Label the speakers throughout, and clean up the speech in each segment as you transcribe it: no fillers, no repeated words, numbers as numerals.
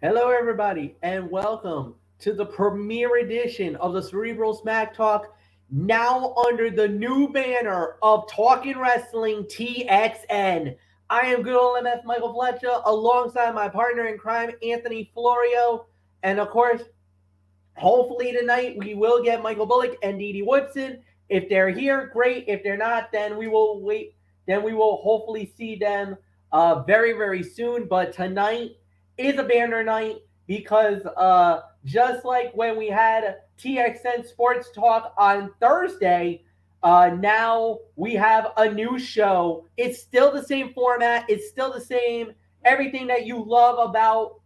Speaker 1: Hello, everybody, and welcome to the premiere edition of the Cerebral Smack Talk, now under the new banner of Talking Wrestling TXN. I am good old MF Michael Fletcher, alongside my partner in crime, Anthony Florio, and of course, hopefully tonight we will get Michael Bullock and Dee Woodson. If they're here, great. If they're not, then we will wait. Then we will hopefully see them very, very soon. But tonight is a banner night because just like when we had TXN Sports Talk on Thursday, now we have a new show. It's still the same format. It's still the same everything that you love about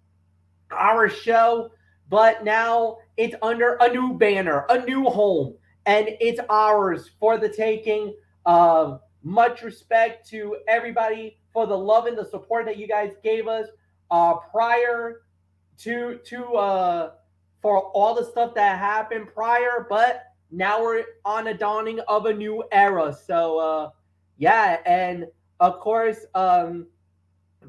Speaker 1: our show, but now it's under a new banner, a new home, and it's ours for the taking. Much respect to everybody for the love and the support that you guys gave us prior to for all the stuff that happened prior, but now we're on a dawning of a new era. So yeah, and of course,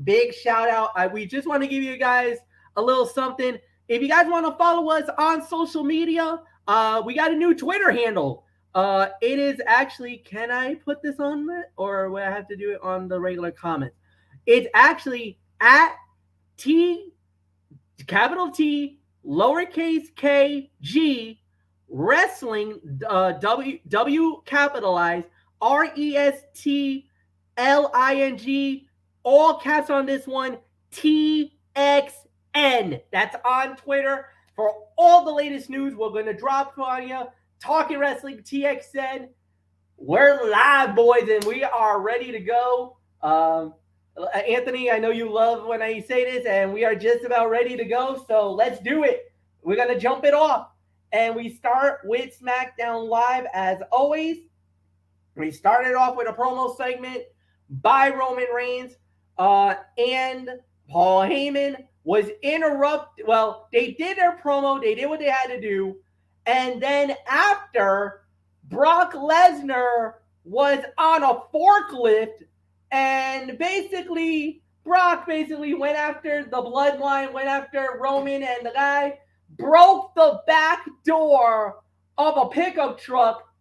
Speaker 1: big shout out. We just want to give you guys a little something. If you guys want to follow us on social media, we got a new Twitter handle. It is actually, can I put this on it, or will I have to do it on the regular comments? It's actually at T, capital T, lowercase k, G, wrestling, W capitalized, RESTLING, all caps on this one, TXN. That's on Twitter for all the latest news. We're going to drop on you. Talking Wrestling TXN. We're live, boys, and we are ready to go. Anthony, I know you love when I say this, and we are just about ready to go, so let's do it. We're going to jump it off, and we start with Smackdown Live as always. We started off with a promo segment by Roman Reigns, and Paul Heyman was interrupted. Well, they did their promo. They did what they had to do. And then after, Brock Lesnar was on a forklift, and basically, Brock went after the bloodline, went after Roman, and the guy broke the back door of a pickup truck.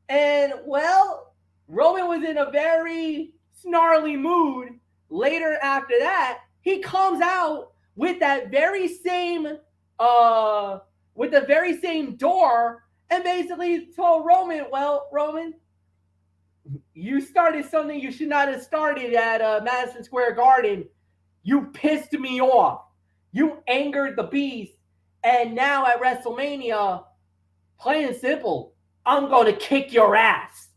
Speaker 1: And, well, Roman was in a very snarly mood. Later after that, he comes out with that very same door, and basically told Roman, well, Roman, you started something you should not have started at Madison Square Garden. You pissed me off. You angered the beast. And now at WrestleMania, plain and simple, I'm going to kick your ass.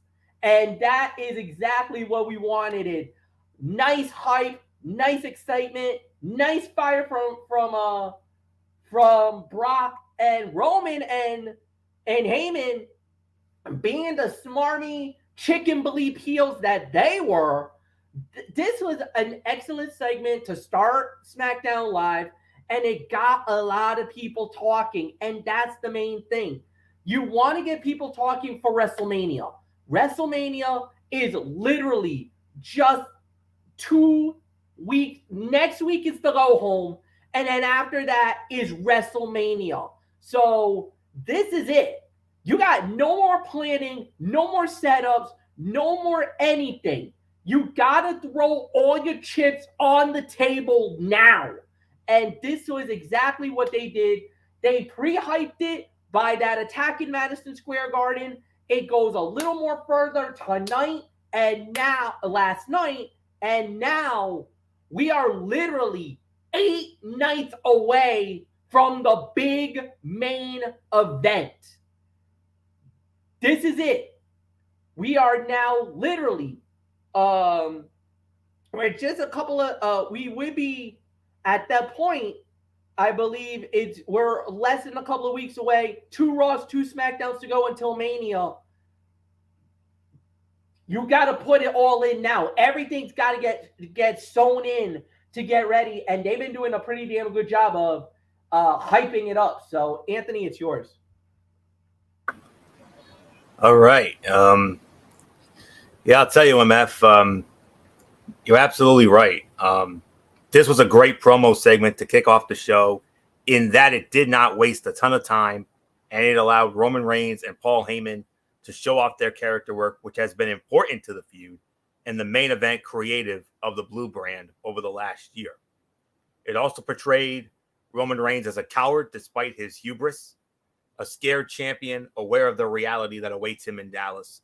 Speaker 1: And that is exactly what we wanted. It. Nice hype, nice excitement, nice fire from Brock and Roman, and Heyman, being the smarmy chicken bleep heels that they were. This was an excellent segment to start SmackDown Live, and it got a lot of people talking, and that's the main thing. You want to get people talking for WrestleMania. WrestleMania is literally just 2 weeks. Next week is the go home, and then after that is WrestleMania. So this is it. You got no more planning, no more setups, no more anything. You got to throw all your chips on the table now. And this was exactly what they did. They pre-hyped it by that attack in Madison Square Garden. It goes a little more further tonight and now, last night, and now we are literally 8 nights away from the big main event. This is it. We are now literally, we're just a couple of, we would be at that point, I believe we're less than a couple of weeks away. 2 Raws, 2 SmackDowns to go until Mania. You got to put it all in now. Everything's got to get sewn in to get ready, and they've been doing a pretty damn good job of hyping it up. So, Anthony, it's yours.
Speaker 2: All right. Yeah, I'll tell you, MF, you're absolutely right. This was a great promo segment to kick off the show in that it did not waste a ton of time, and it allowed Roman Reigns and Paul Heyman to show off their character work, which has been important to the feud and the main event creative of the Blue brand over the last year. It also portrayed Roman Reigns as a coward despite his hubris, a scared champion aware of the reality that awaits him in Dallas.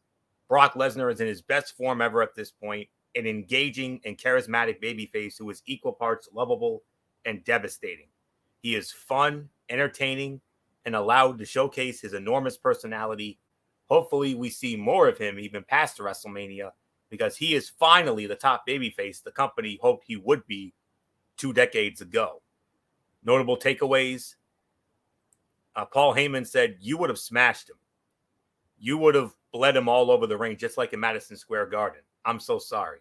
Speaker 2: Brock Lesnar is in his best form ever at this point, an engaging and charismatic babyface who is equal parts lovable and devastating. He is fun, entertaining, and allowed to showcase his enormous personality. Hopefully we see more of him even past WrestleMania, because he is finally the top babyface the company hoped he would be 2 decades ago. Notable takeaways. Paul Heyman said, "You would have smashed him. You would have bled him all over the ring, just like in Madison Square Garden. I'm so sorry."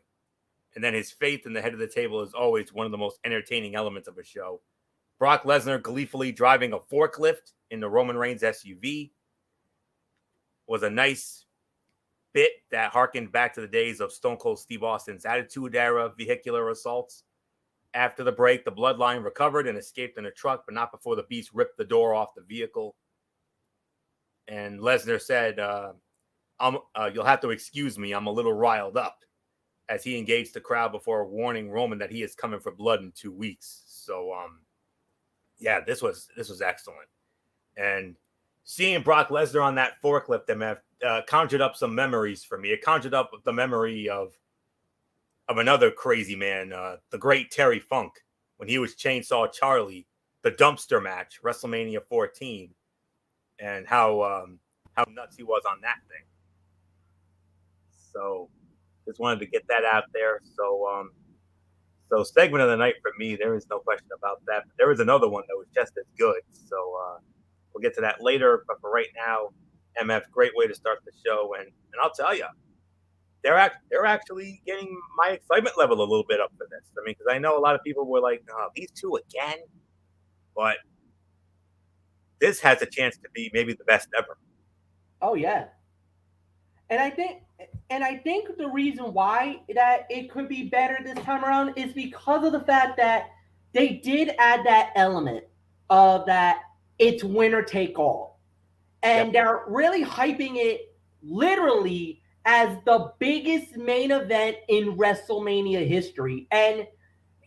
Speaker 2: And then his faith in the head of the table is always one of the most entertaining elements of a show. Brock Lesnar gleefully driving a forklift in the Roman Reigns SUV was a nice bit that harkened back to the days of Stone Cold Steve Austin's Attitude Era vehicular assaults. After the break, the Bloodline recovered and escaped in a truck, but not before the Beast ripped the door off the vehicle. And Lesnar said, "You'll have to excuse me, I'm a little riled up," as he engaged the crowd before warning Roman that he is coming for blood in 2 weeks. So, yeah, this was excellent. And seeing Brock Lesnar on that forklift conjured up some memories for me. It conjured up the memory of another crazy man, the great Terry Funk, when he was Chainsaw Charlie, the dumpster match, WrestleMania 14, and how nuts he was on that thing. So just wanted to get that out there. So segment of the night for me, there is no question about that. But there is another one that was just as good. So we'll get to that later. But for right now, MF, great way to start the show. And I'll tell you, they're actually getting my excitement level a little bit up for this. I mean, because I know a lot of people were like, "Oh, these two again," but this has a chance to be maybe the best ever.
Speaker 1: Oh yeah, and I think the reason why that it could be better this time around is because of the fact that they did add that element of that it's winner take all, and they're really hyping it literally as the biggest main event in WrestleMania history. And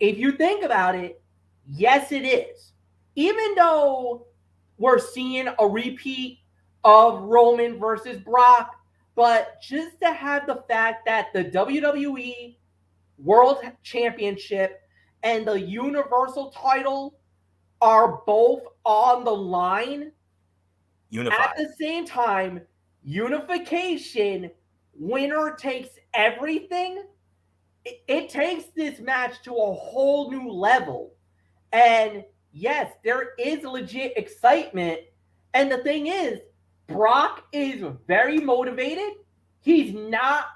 Speaker 1: if you think about it, yes, it is. Even though we're seeing a repeat of Roman versus Brock, but just to have the fact that the WWE World Championship and the Universal title are both on the line.
Speaker 2: Unified.
Speaker 1: At the same time, unification, winner takes everything. It takes this match to a whole new level. And yes, there is legit excitement. And the thing is, Brock is very motivated. He's not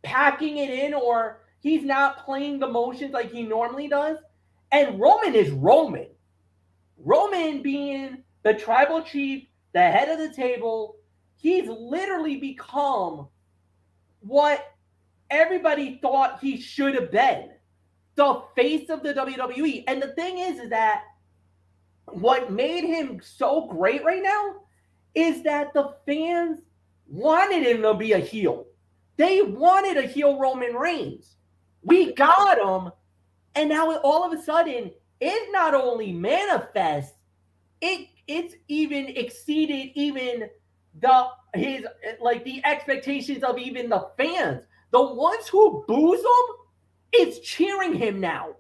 Speaker 1: packing it in, or he's not playing the motions like he normally does. And Roman is Roman. Roman being the tribal chief, the head of the table, he's literally become what everybody thought he should have been, the face of the WWE. And the thing is that what made him so great right now is that the fans wanted him to be a heel. They wanted a heel Roman Reigns. We got him, and now all of a sudden, it not only manifests, it's even exceeded even the expectations of even the fans. The ones who boos him, it's cheering him now.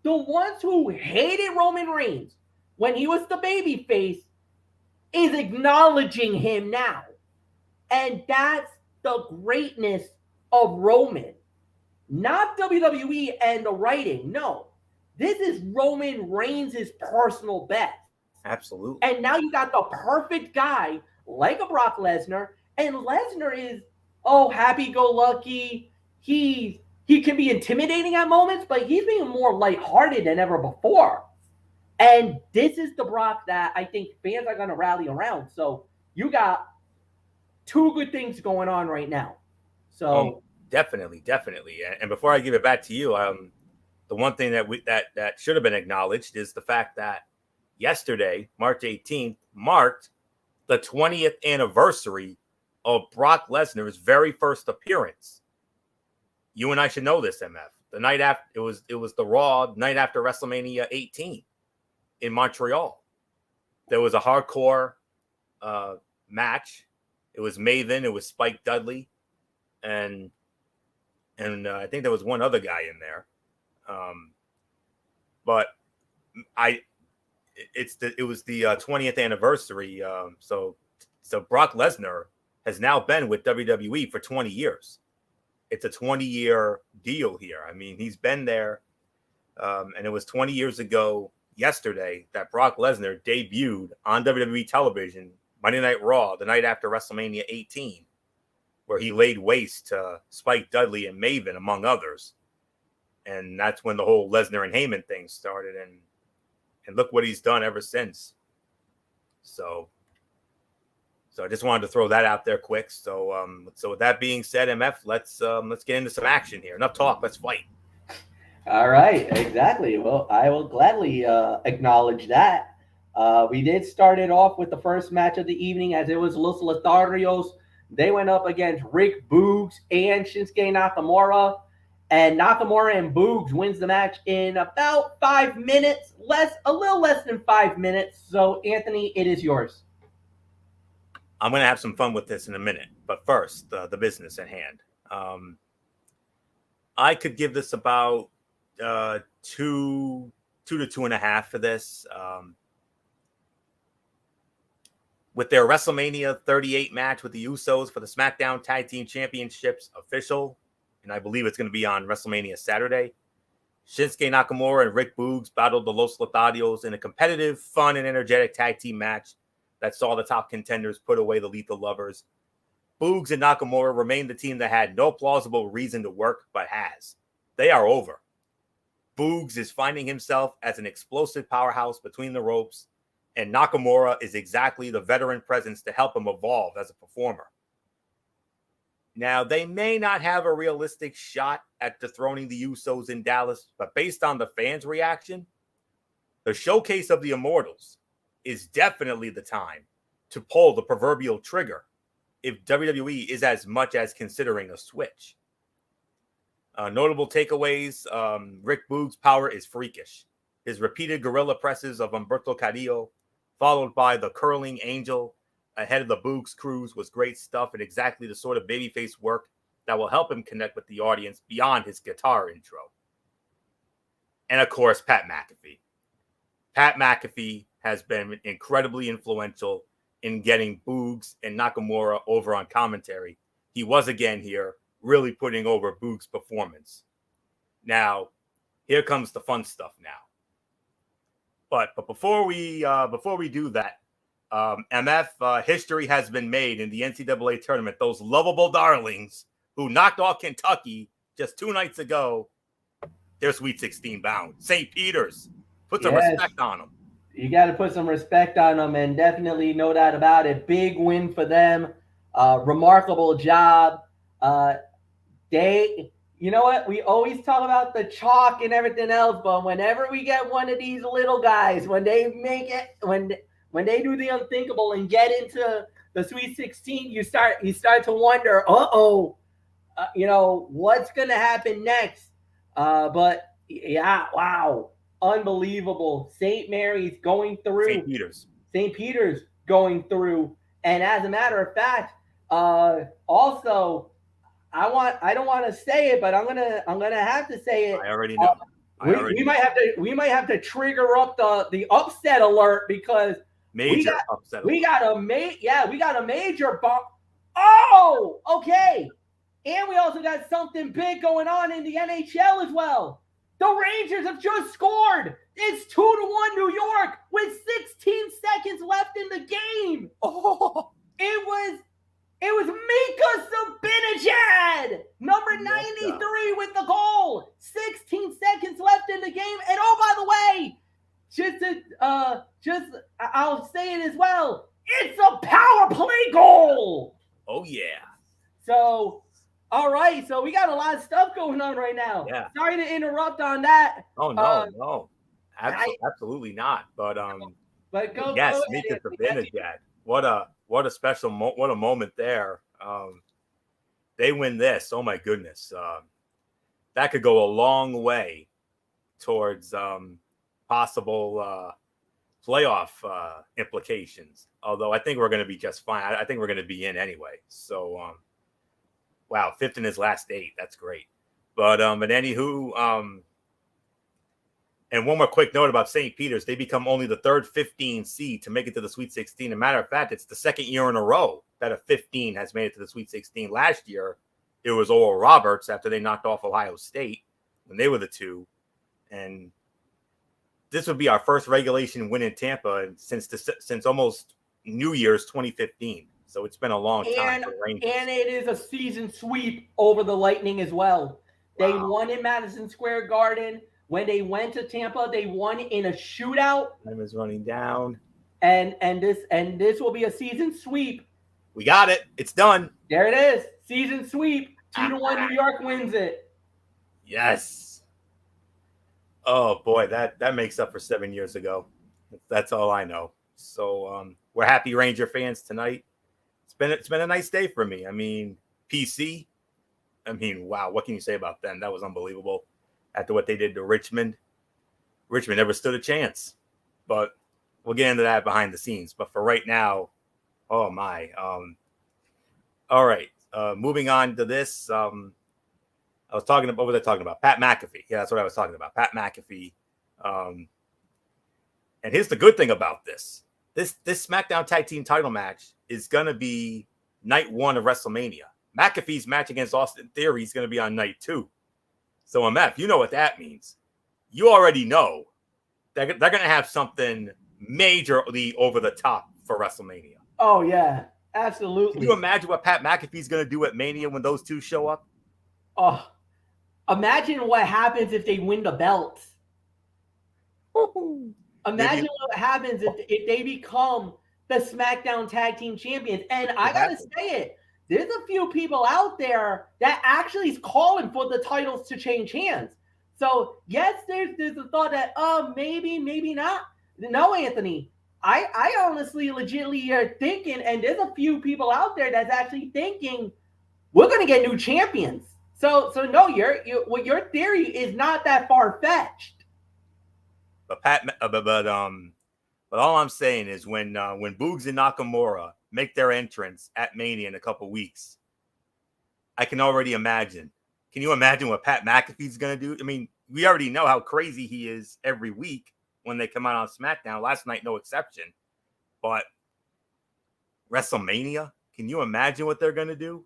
Speaker 1: The ones who hated Roman Reigns when he was the babyface is acknowledging him now. And that's the greatness of Roman. Not WWE and the writing. No. This is Roman Reigns' personal best.
Speaker 2: Absolutely.
Speaker 1: And now you got the perfect guy like a Brock Lesnar. And Lesnar is, happy-go-lucky. He can be intimidating at moments, but he's being more lighthearted than ever before. And this is the Brock that I think fans are going to rally around. So you got two good things going on right now. So
Speaker 2: definitely. And before I give it back to you, the one thing that should have been acknowledged is the fact that yesterday, March 18th, marked the 20th anniversary of Brock Lesnar's very first appearance. You and I should know this, MF. The night after it was the Raw night after WrestleMania 18 in Montreal. There was a hardcore match. It was Maven, it was Spike Dudley, and I think there was one other guy in there. But it was the 20th anniversary. So Brock Lesnar has now been with WWE for 20 years. It's a 20-year deal here. I mean, he's been there, and it was 20 years ago yesterday that Brock Lesnar debuted on WWE television, Monday Night Raw, the night after WrestleMania 18, where he laid waste to Spike Dudley and Maven, among others. And that's when the whole Lesnar and Heyman thing started, and look what he's done ever since. So I just wanted to throw that out there quick. So with that being said, MF, let's get into some action here. Enough talk. Let's fight.
Speaker 1: All right, exactly. Well, I will gladly acknowledge that. We did start it off with the first match of the evening, as it was Los Lotharios. They went up against Rick Boogs and Shinsuke Nakamura. And Nakamura and Boogs wins the match in about 5 minutes, a little less than 5 minutes. So, Anthony, it is yours.
Speaker 2: I'm going to have some fun with this in a minute, but first, the business at hand. I could give this about 2 to 2.5 for this. With their WrestleMania 38 match with the Usos for the Smackdown Tag Team Championships official, and I believe it's going to be on WrestleMania Saturday, Shinsuke Nakamura and Rick Boogs battled the Los Lotharios in a competitive, fun, and energetic tag team match that saw the top contenders put away the Lethal Lovers. Boogs and Nakamura remain the team that had no plausible reason to work, but has. They are over. Boogs is finding himself as an explosive powerhouse between the ropes, and Nakamura is exactly the veteran presence to help him evolve as a performer. Now, they may not have a realistic shot at dethroning the Usos in Dallas, but based on the fans' reaction, the showcase of the Immortals is definitely the time to pull the proverbial trigger if WWE is as much as considering a switch. Notable takeaways, Rick Boogs' power is freakish. His repeated gorilla presses of Humberto Carrillo, followed by the curling angel ahead of the Boogs cruise, was great stuff and exactly the sort of babyface work that will help him connect with the audience beyond his guitar intro. And of course, Pat McAfee. Pat McAfee has been incredibly influential in getting Boogs and Nakamura over on commentary. He was again here, really putting over Boogs' performance. Now, here comes the fun stuff now. But before we do that, MF, history has been made in the NCAA tournament. Those lovable darlings who knocked off Kentucky just 2 nights ago, they're Sweet 16 bound. St. Peter's, put some respect on them.
Speaker 1: You got to put some respect on them, and definitely no doubt about it. Big win for them. Remarkable job. You know what? We always talk about the chalk and everything else, but whenever we get one of these little guys, when they make it, when they do the unthinkable and get into the Sweet 16, you start to wonder, what's going to happen next? But yeah, wow. Unbelievable. St. Mary's going through. St. Peter's going through. And as a matter of fact, also, I don't want to say it, but I'm gonna have to say it.
Speaker 2: I already know.
Speaker 1: We might have to trigger up the upset alert, because we got a major bump. Oh, okay. And we also got something big going on in the NHL as well. The Rangers have just scored. It's 2-1 New York with 16 seconds left in the game. Oh, it was Mika Zibanejad, number 93 with the goal. 16 seconds left in the game. And oh, by the way, I'll say it as well. It's a power play goal.
Speaker 2: Oh, yeah.
Speaker 1: So All right, so we got a lot of stuff going on right now.
Speaker 2: Yeah.
Speaker 1: Sorry to interrupt on that.
Speaker 2: Oh no. Absolutely not. But yes,
Speaker 1: go
Speaker 2: meet
Speaker 1: ahead.
Speaker 2: the Benajad. What a special what a moment there. They win this. Oh my goodness. That could go a long way towards possible playoff implications. Although I think we're going to be just fine. I think we're going to be in anyway. So wow, 5th in his last 8. That's great. But anywho, and one more quick note about St. Peter's. They become only the third 15 seed to make it to the Sweet 16. As a matter of fact, it's the second year in a row that a 15 has made it to the Sweet 16. Last year, it was Oral Roberts after they knocked off Ohio State when they were the 2. And this would be our first regulation win in Tampa since almost New Year's 2015. So it's been a long time for the Rangers.
Speaker 1: And it is a season sweep over the Lightning as well. They
Speaker 2: Wow.
Speaker 1: won in Madison Square Garden. When they went to Tampa, they won in a shootout.
Speaker 2: Time is running down.
Speaker 1: And this will be a season sweep.
Speaker 2: We got it. It's done.
Speaker 1: There it is. Season sweep. 2-1 New York wins it.
Speaker 2: Yes. Oh boy, that makes up for 7 years ago. That's all I know. So we're happy Ranger fans tonight. It's been a nice day for me. I mean, PC. I mean, wow, what can you say about them? That was unbelievable. After what they did to Richmond. Richmond never stood a chance. But we'll get into that behind the scenes. But for right now, oh my. All right. Moving on to this. I was talking about, what was I talking about? Pat McAfee. Yeah, that's what I was talking about. Pat McAfee. And here's the good thing about this. This SmackDown Tag Team title match is going to be night 1 of WrestleMania. McAfee's match against Austin Theory is going to be on night 2. So, MF, you know what that means. You already know they're going to have something majorly over the top for WrestleMania.
Speaker 1: Oh, yeah. Absolutely.
Speaker 2: Can you imagine what Pat McAfee's going to do at Mania when those two show up?
Speaker 1: Oh, imagine what happens if they win the belts. Imagine what happens if they become the SmackDown Tag Team Champions. And I got to say it, there's a few people out there that actually is calling for the titles to change hands. So, yes, there's a thought that, maybe not. No, Anthony, I honestly, legitimately are thinking, and there's a few people out there that's actually thinking, we're going to get new champions. So no, your theory is not that far-fetched.
Speaker 2: But all I'm saying is when Boogs and Nakamura make their entrance at Mania in a couple weeks, I can already imagine. Can you imagine what Pat McAfee's going to do? I mean, we already know how crazy he is every week when they come out on SmackDown. Last night, no exception. But WrestleMania, can you imagine what they're going to do?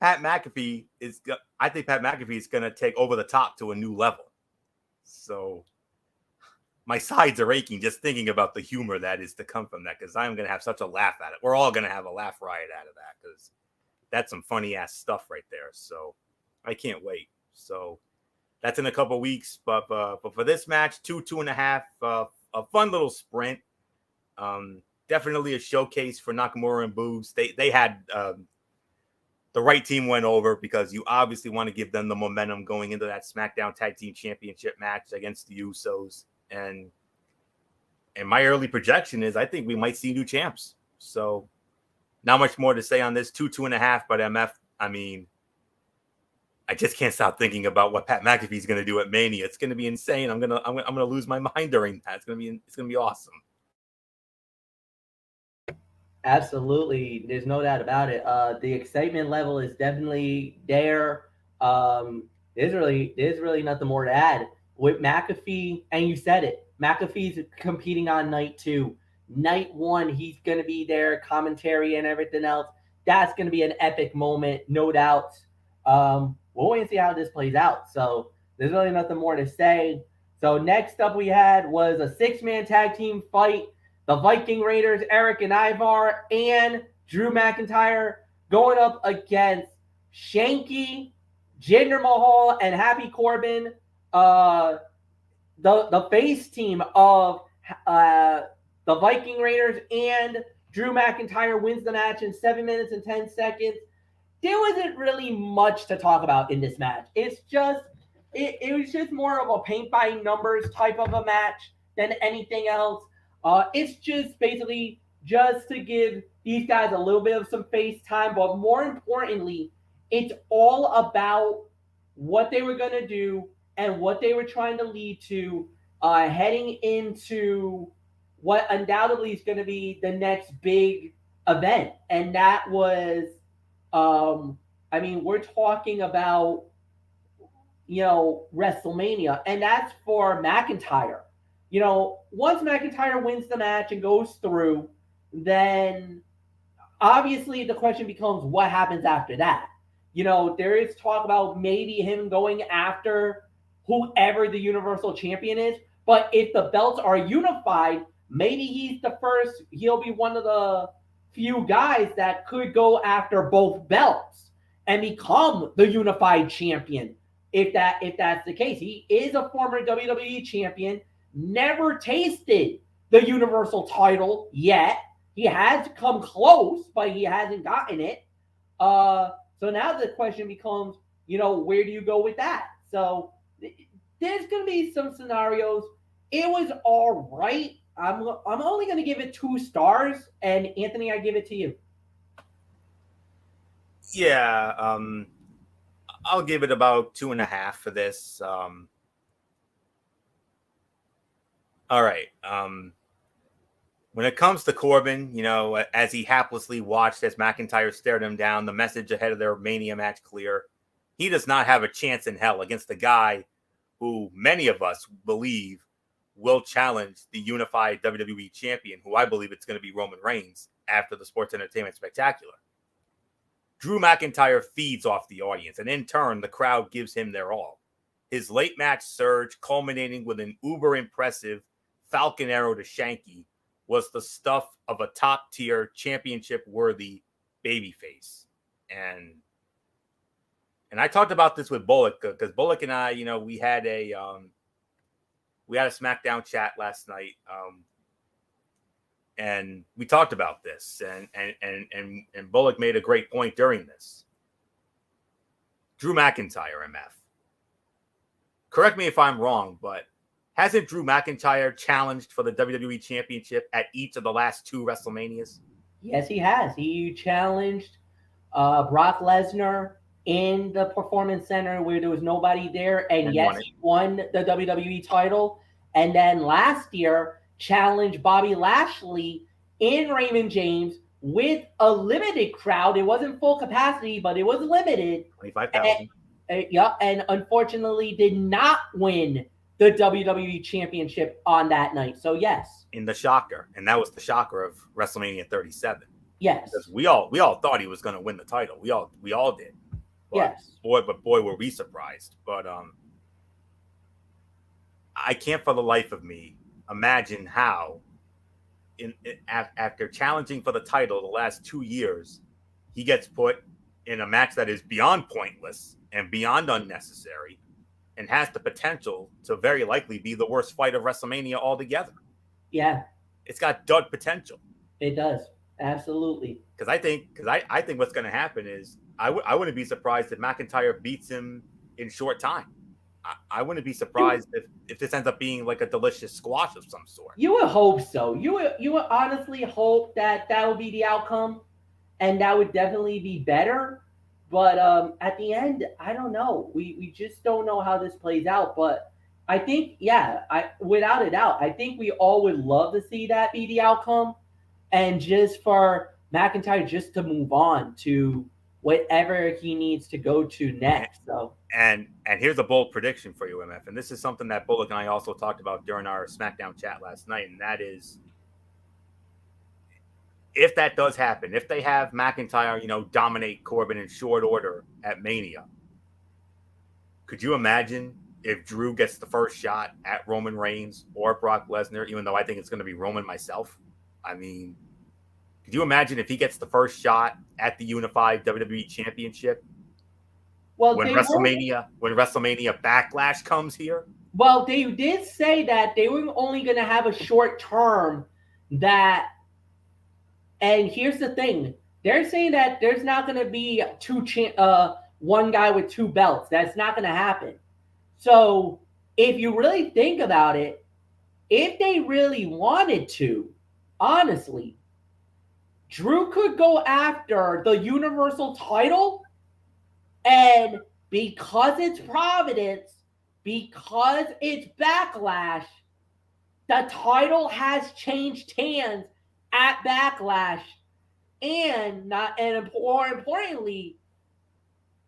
Speaker 2: I think Pat McAfee is going to take Over the Top to a new level. So my sides are aching just thinking about the humor that is to come from that, because I'm going to have such a laugh at it. We're all going to have a laugh riot out of that, because that's some funny ass stuff right there. So I can't wait. So that's in a couple weeks. But for this match, 2.5, a fun little sprint. Definitely a showcase for Nakamura and Boogs. They had the right team went over, because you obviously want to give them the momentum going into that SmackDown Tag Team Championship match against the Usos. And my early projection is I think we might see new champs. So not much more to say on this. 2.5, but MF, I mean, I just can't stop thinking about what Pat McAfee is going to do at Mania. It's going to be insane. I'm gonna lose my mind during that. It's gonna be awesome.
Speaker 1: Absolutely, there's no doubt about it. The excitement level is definitely there. There's really nothing more to add with McAfee. And you said it, McAfee's competing on night 2. Night 1, he's going to be there, commentary and everything else. That's going to be an epic moment, no doubt. We'll wait and see how this plays out. So there's really nothing more to say. So next up we had was a 6-man tag team fight. The Viking Raiders, Eric and Ivar, and Drew McIntyre going up against Shanky, Jinder Mahal, and Happy Corbin. The face team of the Viking Raiders, and Drew McIntyre wins the match in 7 minutes and 10 seconds. there wasn't really much to talk about in this match. It's just it was just more of a paint by numbers type of a match than anything else. It's just basically just to give these guys a little bit of some face time, but more importantly, it's all about what they were going to do and what they were trying to lead to heading into what undoubtedly is going to be the next big event. And that was, we're talking about, WrestleMania, and that's for McIntyre. Once McIntyre wins the match and goes through, then obviously the question becomes what happens after that. There is talk about maybe him going after whoever the Universal Champion is, but if the belts are unified, maybe he'll be one of the few guys that could go after both belts and become the unified champion. If that's the case, he is a former WWE champion, never tasted the Universal title yet. He has come close, but he hasn't gotten it. So now the question becomes, where do you go with that? So there's going to be some scenarios. It was all right. I'm only going to give it 2 stars, and Anthony, I give it to you.
Speaker 2: Yeah, I'll give it about 2.5 for this. All right. When it comes to Corbin, as he haplessly watched as McIntyre stared him down, the message ahead of their Mania match clear. He does not have a chance in hell against a guy who many of us believe will challenge the unified WWE champion, who I believe it's going to be Roman Reigns after the Sports Entertainment Spectacular. Drew McIntyre feeds off the audience, and in turn, the crowd gives him their all. His late match surge, culminating with an uber-impressive Falcon Arrow to Shanky, was the stuff of a top-tier, championship-worthy babyface. And I talked about this with Bullock, because Bullock and I, we had a Smackdown chat last night, and we talked about this, and Bullock made a great point during this. Drew McIntyre, MF. Correct me if I'm wrong, but hasn't Drew McIntyre challenged for the WWE Championship at each of the last 2 WrestleManias?
Speaker 1: Yes, he has. He challenged Brock Lesnar in the Performance Center where there was nobody there, and yes, he won the WWE title. And then last year, challenged Bobby Lashley in Raymond James with a limited crowd. It wasn't full capacity, but it was limited.
Speaker 2: 25,000.
Speaker 1: And unfortunately did not win the WWE Championship on that night. So yes.
Speaker 2: In the shocker. And that was the shocker of WrestleMania 37.
Speaker 1: Yes.
Speaker 2: Because we all thought he was going to win the title. We all did. But
Speaker 1: yes.
Speaker 2: Boy, were we surprised. But I can't for the life of me imagine how after challenging for the title the last 2 years, he gets put in a match that is beyond pointless and beyond unnecessary and has the potential to very likely be the worst fight of WrestleMania altogether.
Speaker 1: Yeah.
Speaker 2: It's got dud potential.
Speaker 1: It does. Absolutely.
Speaker 2: Because I think what's going to happen is I wouldn't be surprised if McIntyre beats him in short time. I wouldn't be surprised if this ends up being like a delicious squash of some sort.
Speaker 1: You would hope so. You would honestly hope that would be the outcome, and that would definitely be better. But at the end, I don't know. We just don't know how this plays out. But I think, without a doubt, I think we all would love to see that be the outcome, and just for McIntyre just to move on to whatever he needs to go to next. So
Speaker 2: and here's a bold prediction for you, MF. And this is something that Bullock and I also talked about during our Smackdown chat last night, and that is, if that does happen, if they have McIntyre, dominate Corbin in short order at Mania, could you imagine if Drew gets the first shot at Roman Reigns or Brock Lesnar, even though I think it's going to be Roman myself? I mean, could you imagine if he gets the first shot at the unified WWE Championship?
Speaker 1: Well,
Speaker 2: when WrestleMania Backlash comes here?
Speaker 1: Well, they did say that they were only going to have a short term that, and here's the thing, They're saying that there's not going to be one guy with 2 belts. That's not going to happen. So if you really think about it, if they really wanted to, honestly, Drew could go after the Universal title, and because it's Providence, because it's Backlash, the title has changed hands at Backlash, and more importantly,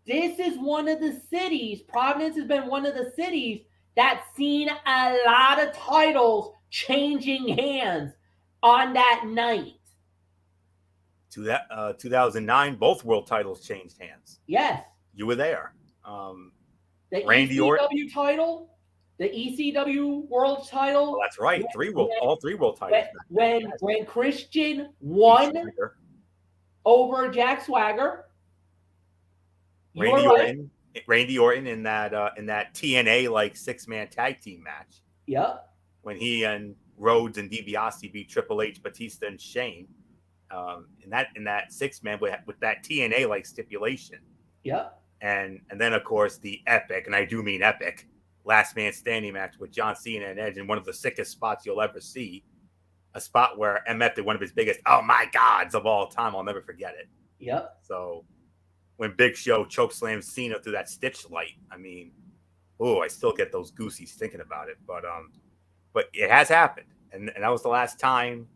Speaker 1: this is one of the cities. Providence has been one of the cities that's seen a lot of titles changing hands on that night.
Speaker 2: 2009, both world titles changed hands.
Speaker 1: Yes.
Speaker 2: You were there.
Speaker 1: The Randy ECW title, the ECW world title.
Speaker 2: Oh, that's right. All three world titles.
Speaker 1: When Christian won over Jack Swagger.
Speaker 2: Randy Orton in that TNA like 6-man tag team match.
Speaker 1: Yep.
Speaker 2: When he and Rhodes and DiBiase beat Triple H, Batista, and Shane. In that 6-man with that TNA like stipulation.
Speaker 1: Yep.
Speaker 2: And then of course the epic, and I do mean epic, last man standing match with John Cena and Edge in one of the sickest spots you'll ever see. A spot where MF did one of his biggest oh my gods of all time. I'll never forget it.
Speaker 1: Yep.
Speaker 2: So when Big Show chokeslams Cena through that stitch light, I mean, I still get those goosies thinking about it. But it has happened, and that was the last time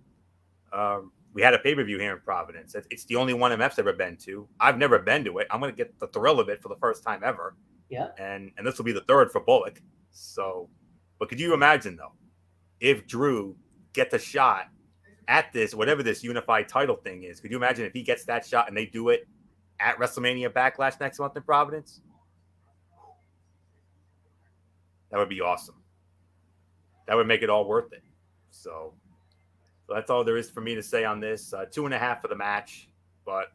Speaker 2: we had a pay-per-view here in Providence. It's the only one MF's ever been to. I've never been to it. I'm going to get the thrill of it for the first time ever.
Speaker 1: Yeah.
Speaker 2: And this will be the third for Bullock. So, but could you imagine though, if Drew gets a shot at this, whatever this unified title thing is, could you imagine if he gets that shot and they do it at WrestleMania Backlash next month in Providence? That would be awesome. That would make it all worth it. So that's all there is for me to say on this. 2.5 for the match, but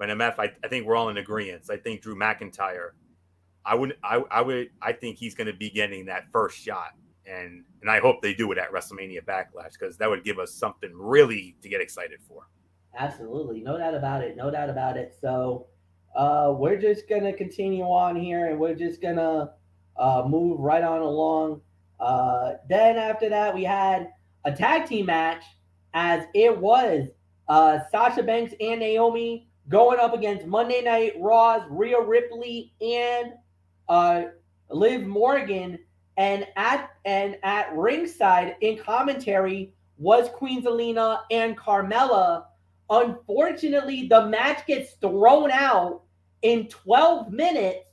Speaker 2: MF, I think we're all in agreement. I think Drew McIntyre, I think he's going to be getting that first shot, and I hope they do it at WrestleMania Backlash, because that would give us something really to get excited for.
Speaker 1: Absolutely, no doubt about it. So we're just gonna continue on here, and we're just gonna move right on along. Then after that, we had a tag team match, as it was Sasha Banks and Naomi going up against Monday Night Raw's Rhea Ripley and Liv Morgan, and at ringside in commentary was Queen Zelina and Carmella. Unfortunately, the match gets thrown out in 12 minutes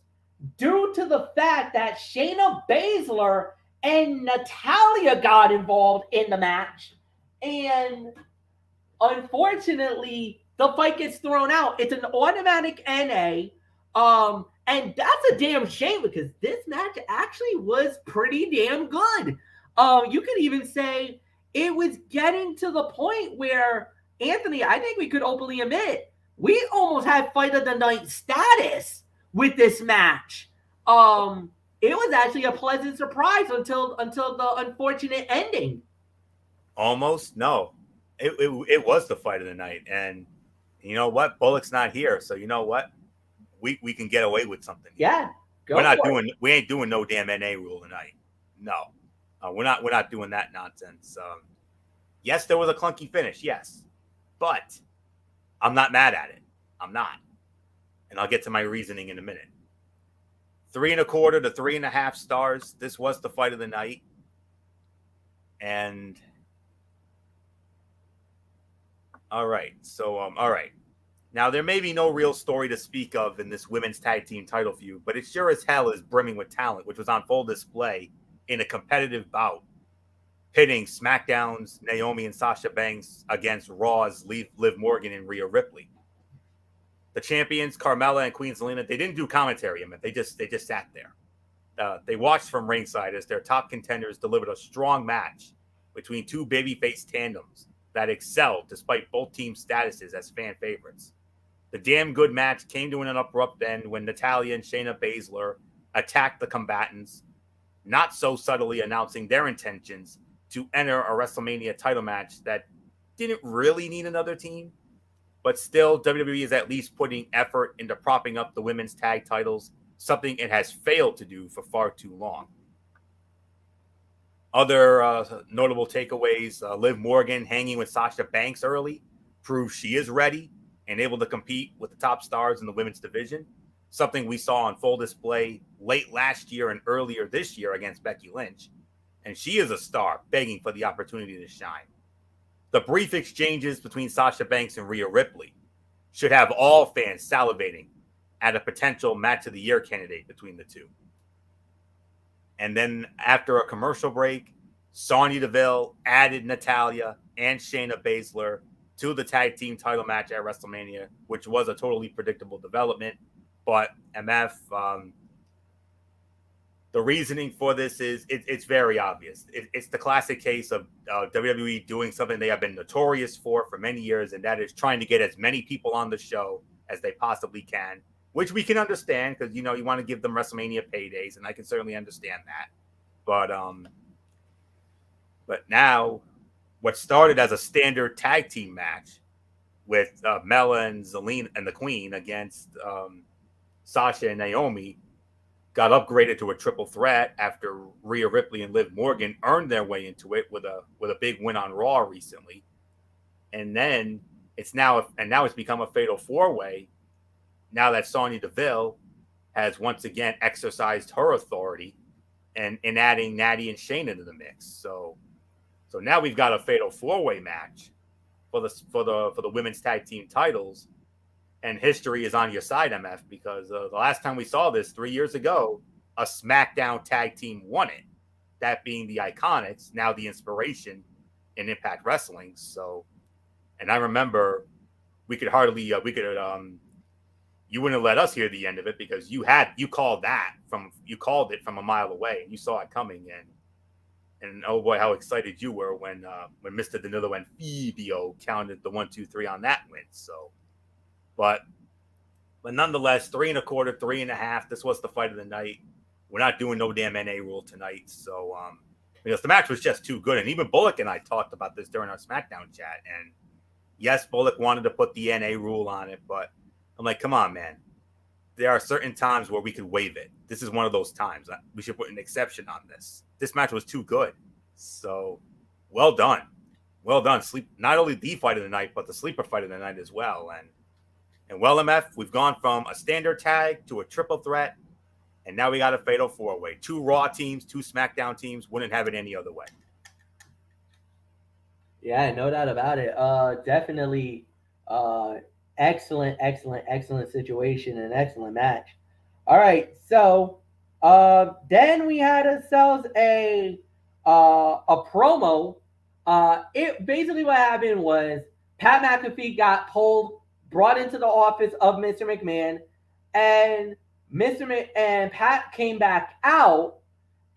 Speaker 1: due to the fact that Shayna Baszler and Natalya got involved in the match. And unfortunately, the fight gets thrown out. It's an automatic NA. And that's a damn shame, because this match actually was pretty damn good. You could even say it was getting to the point where, Anthony, I think we could openly admit, we almost had fight of the night status with this match. It was actually a pleasant surprise until the unfortunate ending.
Speaker 2: Almost? No. It was the fight of the night. And you know what? Bullock's not here. So you know what? We can get away with something.
Speaker 1: Yeah.
Speaker 2: We ain't doing no damn NA rule tonight. No. We're not doing that nonsense. Yes, there was a clunky finish. Yes. But I'm not mad at it. I'm not. And I'll get to my reasoning in a minute. 3.25 to 3.5 stars. This was the fight of the night. And all right. So, all right. Now, there may be no real story to speak of in this women's tag team title feud, but it sure as hell is brimming with talent, which was on full display in a competitive bout, pitting SmackDown's Naomi and Sasha Banks against Raw's Liv Morgan and Rhea Ripley. The champions, Carmella and Queen Zelina, they didn't do commentary. I mean, they just sat there. They watched from ringside as their top contenders delivered a strong match between two babyface tandems that excelled despite both teams' statuses as fan favorites. The damn good match came to an abrupt end when Natalya and Shayna Baszler attacked the combatants, not so subtly announcing their intentions to enter a WrestleMania title match that didn't really need another team. but still WWE is at least putting effort into propping up the women's tag titles, something it has failed to do for far too long. Other notable takeaways, Liv Morgan hanging with Sasha Banks early proves she is ready and able to compete with the top stars in the women's division, something we saw on full display late last year and earlier this year against Becky Lynch. And she is a star begging for the opportunity to shine. The brief exchanges between Sasha Banks and Rhea Ripley should have all fans salivating at a potential match of the year candidate between the two. And then after a commercial break, Sonya Deville added Natalya and Shayna Baszler to the tag team title match at WrestleMania, which was a totally predictable development. But MF, the reasoning for this is it's very obvious. It's the classic case of WWE doing something they have been notorious for many years, and that is trying to get as many people on the show as they possibly can, which we can understand because, you want to give them WrestleMania paydays, and I can certainly understand that. But now what started as a standard tag team match with Mella and Zelina and the Queen against Sasha and Naomi got upgraded to a triple threat after Rhea Ripley and Liv Morgan earned their way into it with a big win on Raw recently. And then it's become a fatal four-way now that Sonya Deville has once again exercised her authority and in adding Natty and Shayna into the mix. So now we've got a fatal four-way match for the women's tag team titles. And history is on your side, MF, because the last time we saw this 3 years ago, a SmackDown tag team won it. That being the Iconics, now the Inspiration in Impact Wrestling. So, and I remember you wouldn't let us hear the end of it because you called it from a mile away and you saw it coming. And oh boy, how excited you were when Mr. Danilo and Fabio counted the 1, 2, 3 on that win. So. But nonetheless, 3 1/4, 3 1/2. This was the fight of the night. We're not doing no damn NA rule tonight. So, because the match was just too good. And even Bullock and I talked about this during our SmackDown chat. And yes, Bullock wanted to put the NA rule on it. But I'm like, come on, man. There are certain times where we could waive it. This is one of those times. We should put an exception on this. This match was too good. So, well done. Well done. Not only the fight of the night, but the sleeper fight of the night as well. And well, MF, we've gone from a standard tag to a triple threat, and now we got a fatal four-way. 2 Raw teams, 2 SmackDown teams. Wouldn't have it any other way.
Speaker 1: Yeah, no doubt about it. Definitely excellent situation and excellent match. All right, so then we had ourselves a promo. It basically what happened was Pat McAfee got brought into the office of Mr. McMahon, and and Pat came back out,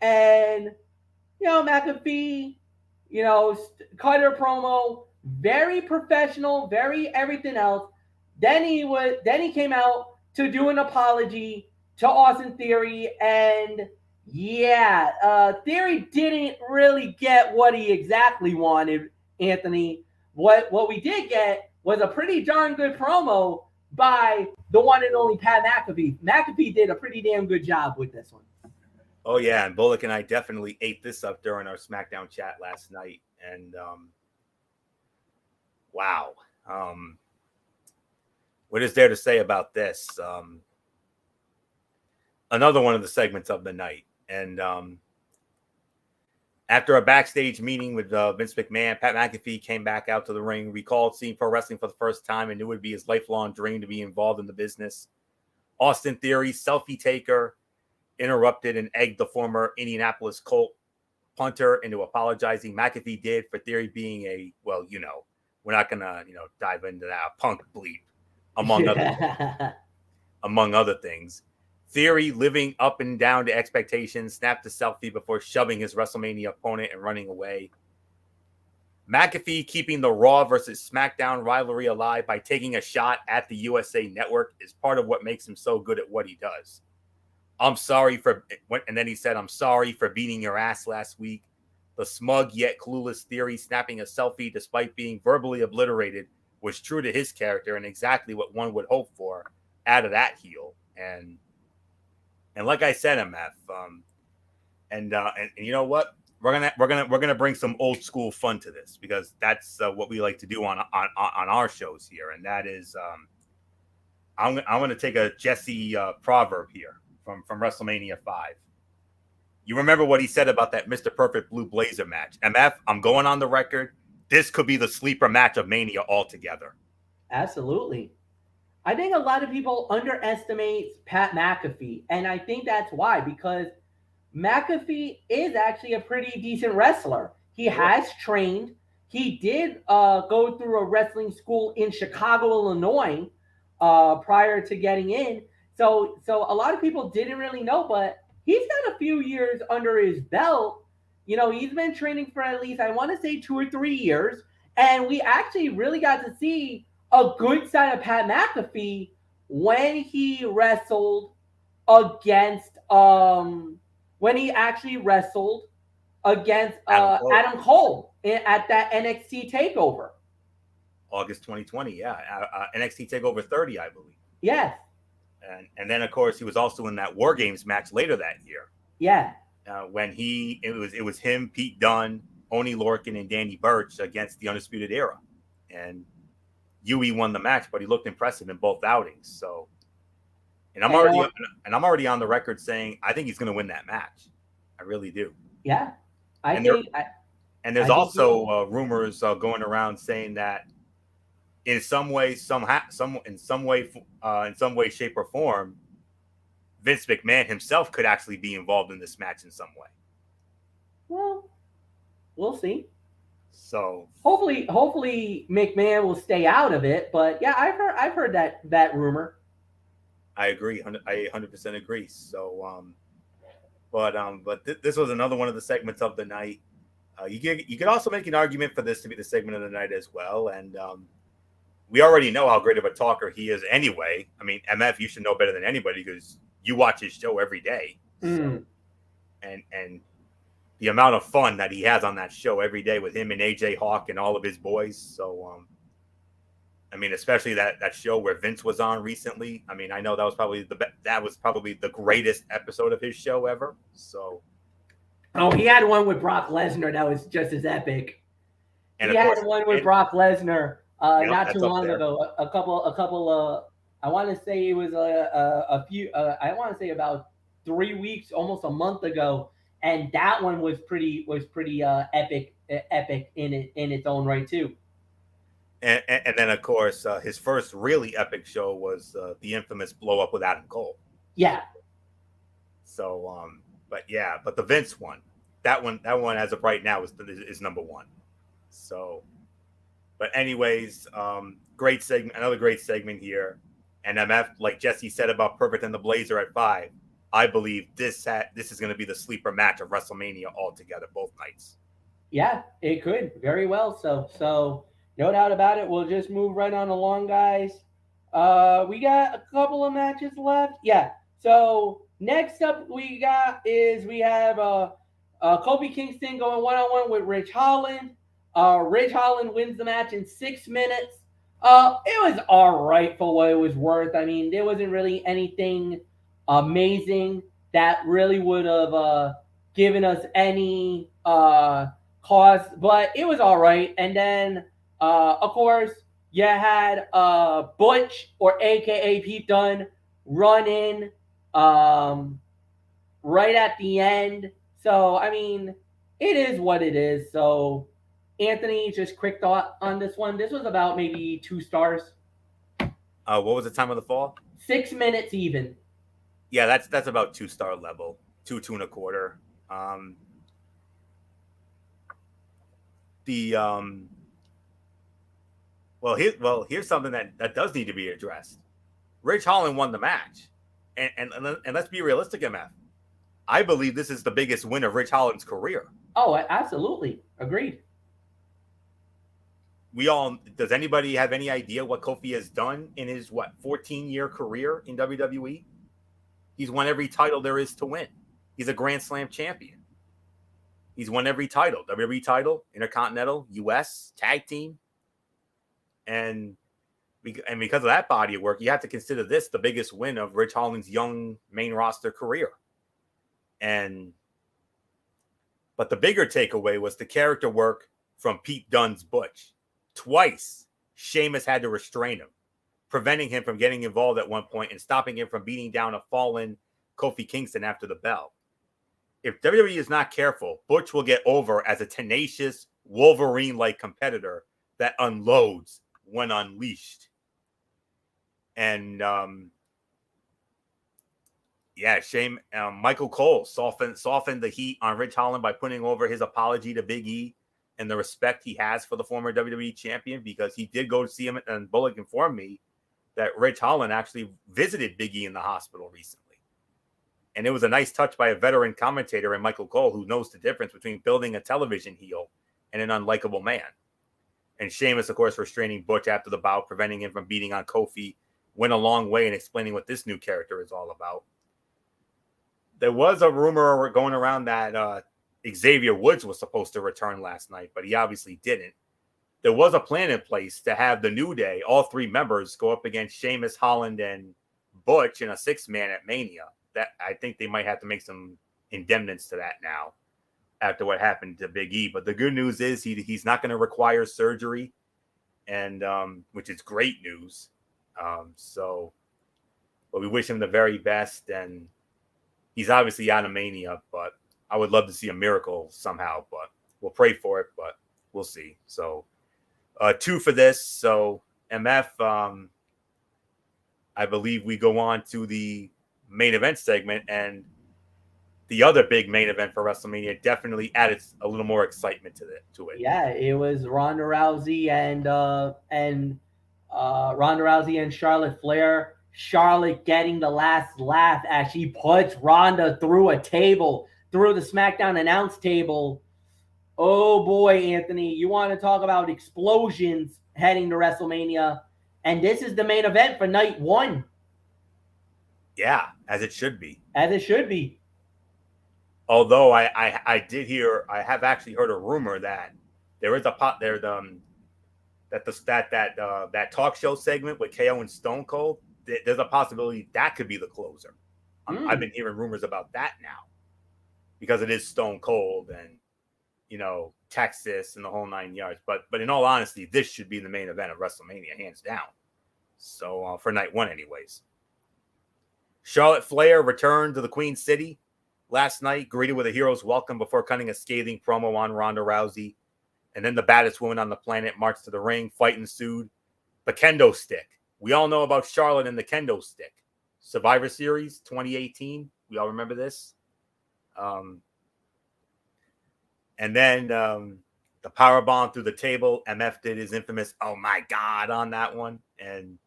Speaker 1: and McAfee, cut her promo, very professional, very everything else. Then he came out to do an apology to Austin Theory, and Theory didn't really get what he exactly wanted, Anthony. What we did get was a pretty darn good promo by the one and only Pat McAfee. McAfee did a pretty damn good job with this one.
Speaker 2: Oh, yeah, and Bullock and I definitely ate this up during our SmackDown chat last night. And, wow. What is there to say about this? Another one of the segments of the night. And after a backstage meeting with Vince McMahon, Pat McAfee came back out to the ring, recalled seeing pro wrestling for the first time and knew it would be his lifelong dream to be involved in the business. Austin Theory, selfie taker, interrupted and egged the former Indianapolis Colt punter into apologizing. McAfee did for Theory being we're not going to, dive into that punk bleep, among other things. Theory, living up and down to expectations, snapped a selfie before shoving his WrestleMania opponent and running away. McAfee keeping the Raw versus SmackDown rivalry alive by taking a shot at the USA Network is part of what makes him so good at what he does. And then he said, I'm sorry for beating your ass last week. The smug yet clueless Theory snapping a selfie despite being verbally obliterated was true to his character and exactly what one would hope for out of that heel. And like I said, MF, and you know what? We're gonna bring some old school fun to this, because that's what we like to do on our shows here, and that is I'm gonna take a Jesse proverb here from WrestleMania 5. You remember what he said about that Mr. Perfect Blue Blazer match? MF, I'm going on the record. This could be the sleeper match of Mania altogether.
Speaker 1: Absolutely. I think a lot of people underestimate Pat McAfee, and I think that's why, because McAfee is actually a pretty decent wrestler. He has trained. He did go through a wrestling school in Chicago, Illinois, prior to getting in. So a lot of people didn't really know, but he's got a few years under his belt. You know, he's been training for at least, I want to say, 2 or 3 years. And we actually really got to see a good side of Pat McAfee when he wrestled against Adam Cole at that NXT TakeOver.
Speaker 2: August 2020, NXT TakeOver 30, I believe.
Speaker 1: Yes.
Speaker 2: And then, of course, he was also in that War Games match later that year.
Speaker 1: Yeah.
Speaker 2: When it was him, Pete Dunne, Oney Lorcan, and Danny Burch against the Undisputed Era. And Yui won the match, but he looked impressive in both outings. So, and I'm already on the record saying I think he's going to win that match. I really do.
Speaker 1: Yeah,
Speaker 2: there's also rumors going around saying that in some way, shape, or form, Vince McMahon himself could actually be involved in this match in some way.
Speaker 1: Well, we'll see.
Speaker 2: So
Speaker 1: hopefully McMahon will stay out of it. But yeah, I've heard that rumor.
Speaker 2: I agree. I 100% agree. So, but this was another one of the segments of the night. You could also make an argument for this to be the segment of the night as well. And we already know how great of a talker he is anyway. I mean, MF, you should know better than anybody because you watch his show every day. So, and the amount of fun that he has on that show every day with him and AJ Hawk and all of his boys. So, I mean, especially that show where Vince was on recently. I mean, I know that was probably the greatest episode of his show ever. So,
Speaker 1: he had one with Brock Lesnar that was just as epic.
Speaker 2: And
Speaker 1: he had one with Brock Lesnar not too long ago. A couple. I want to say it was a few. I want to say about 3 weeks, almost a month ago, and that one was pretty epic in its own right too.
Speaker 2: And then, of course, his first really epic show was the infamous blow up with Adam Cole.
Speaker 1: Yeah.
Speaker 2: So, but the Vince one, that one as of right now is number one. So, but anyways, great segment, another great segment here. And MF, like Jesse said about Perfect and the Blazer at 5, I believe this is going to be the sleeper match of WrestleMania altogether, both nights.
Speaker 1: Yeah, it could very well. So no doubt about it. We'll just move right on along, guys. We got a couple of matches left. Yeah. So next up we have Kofi Kingston going one-on-one with Ridge Holland. Ridge Holland wins the match in 6 minutes. It was all right for what it was worth. I mean, there wasn't really anything amazing that really would have given us any cause, but it was all right. And then, of course, you had Butch, or AKA Pete Dunne, run in right at the end. So, I mean, it is what it is. So, Anthony, just quick thought on this one. This was about maybe 2 stars.
Speaker 2: What was the time of the fall?
Speaker 1: 6 minutes even.
Speaker 2: Yeah, that's about 2-star level, 2.25. Here's something that does need to be addressed. Ridge Holland won the match, and let's be realistic, MF. I believe this is the biggest win of Ridge Holland's career.
Speaker 1: Oh, absolutely, agreed.
Speaker 2: Does anybody have any idea what Kofi has done in his 14-year career in WWE? He's won every title there is to win. He's a Grand Slam champion. He's won every title, WWE title, Intercontinental, US, Tag Team. And because of that body of work, you have to consider this the biggest win of Ridge Holland's young main roster career. But the bigger takeaway was the character work from Pete Dunne's Butch. Twice, Sheamus had to restrain him, preventing him from getting involved at one point and stopping him from beating down a fallen Kofi Kingston after the bell. If WWE is not careful, Butch will get over as a tenacious, Wolverine-like competitor that unloads when unleashed. And Michael Cole softened the heat on Ridge Holland by putting over his apology to Big E and the respect he has for the former WWE champion, because he did go to see him, and Bullock informed me that Ridge Holland actually visited Big E in the hospital recently. And it was a nice touch by a veteran commentator and Michael Cole, who knows the difference between building a television heel and an unlikable man. And Sheamus, of course, restraining Butch after the bout, preventing him from beating on Kofi, went a long way in explaining what this new character is all about. There was a rumor going around that Xavier Woods was supposed to return last night, but he obviously didn't. There was a plan in place to have the New Day, all three members, go up against Sheamus, Holland, and Butch in a 6-man at Mania. That I think they might have to make some indemnits to that now after what happened to Big E. But the good news is he's not going to require surgery, and which is great news. But we wish him the very best, and he's obviously out of Mania, but I would love to see a miracle somehow, but we'll pray for it, but we'll see. So 2 for this. So MF, I believe we go on to the main event segment, and the other big main event for WrestleMania definitely added a little more excitement to it.
Speaker 1: Yeah, it was Ronda Rousey and Charlotte Flair. Charlotte getting the last laugh as she puts Ronda through a table, through the SmackDown announce table. Oh boy, Anthony, you want to talk about explosions heading to WrestleMania, and this is the main event for night 1.
Speaker 2: Yeah, as it should be.
Speaker 1: As it should be.
Speaker 2: Although I have actually heard a rumor that there is that talk show segment with KO and Stone Cold, there's a possibility that could be the closer. I've been hearing rumors about that now, because it is Stone Cold and, Texas and the whole 9 yards. But in all honesty, this should be the main event of WrestleMania, hands down. So for night 1 anyways. Charlotte Flair returned to the Queen City last night, greeted with a hero's welcome before cutting a scathing promo on Ronda Rousey. And then the baddest woman on the planet marched to the ring. Fight ensued. The kendo stick. We all know about Charlotte and the kendo stick. Survivor Series 2018. We all remember this. And then the powerbomb through the table. MF did his infamous, oh my God, on that one. And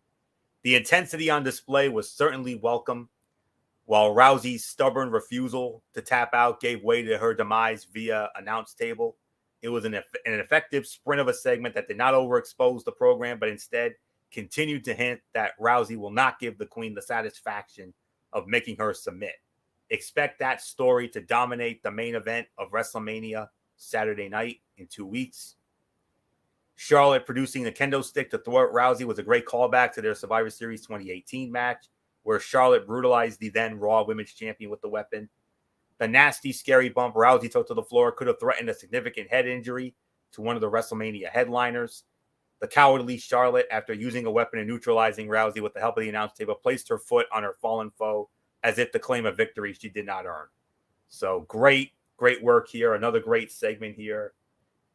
Speaker 2: the intensity on display was certainly welcome, while Rousey's stubborn refusal to tap out gave way to her demise via announce table. It was an effective sprint of a segment that did not overexpose the program, but instead continued to hint that Rousey will not give the Queen the satisfaction of making her submit. Expect that story to dominate the main event of WrestleMania Saturday night in 2 weeks. Charlotte producing the kendo stick to thwart Rousey was a great callback to their Survivor Series 2018 match, where Charlotte brutalized the then Raw Women's Champion with the weapon. The nasty, scary bump Rousey took to the floor could have threatened a significant head injury to one of the WrestleMania headliners. The cowardly Charlotte, after using a weapon and neutralizing Rousey with the help of the announce table, placed her foot on her fallen foe as if to claim a victory she did not earn. So great work here. Another great segment here.